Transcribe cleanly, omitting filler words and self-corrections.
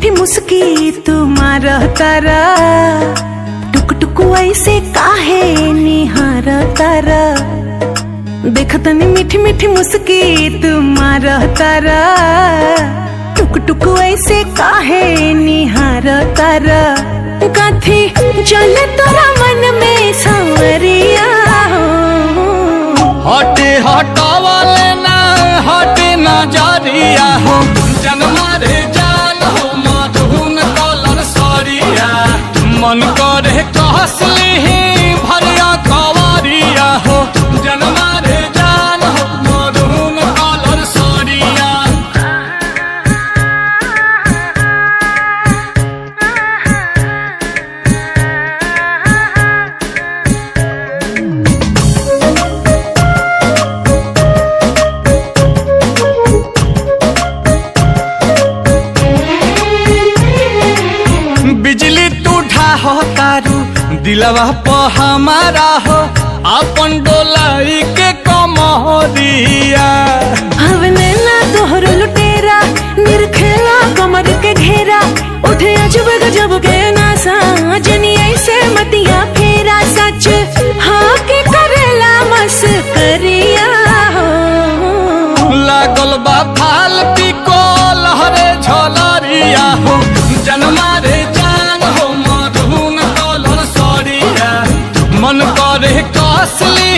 मीठी मुस्की तुम्हारा तारा, टुक टुक ऐसे काहे निहार तारा। देखतनी मीठी मीठी मुस्की तुम्हारा तारा, टुक टुक ऐसे काहे निहार तारा। काथी चले तोरा मन में सांवरिया, हटे हटावाले ना हटे नजरिया हो, जनमा रे जान हो मधुन कलर सरिया। मन करे कहसली भरिया कवरिया हो, जनमा रे जान हो मधुन कलर सरिया। बिजली टूठा हो तारू दिलवा प हमारा हो, अपन डोलाई के कमरिया। हवने ना तोहर लुटेरा, निरखेला कमर के घेरा। उठे अजब गजब के नासा, जनी ऐसे मतिया फेरा। सच हाँ के करेला मस्करिया हो, लागल बा फाल पिको लहरे झलरिया हो, जनमा रे जान हो मधुन कलर सरिया। मन करे कसली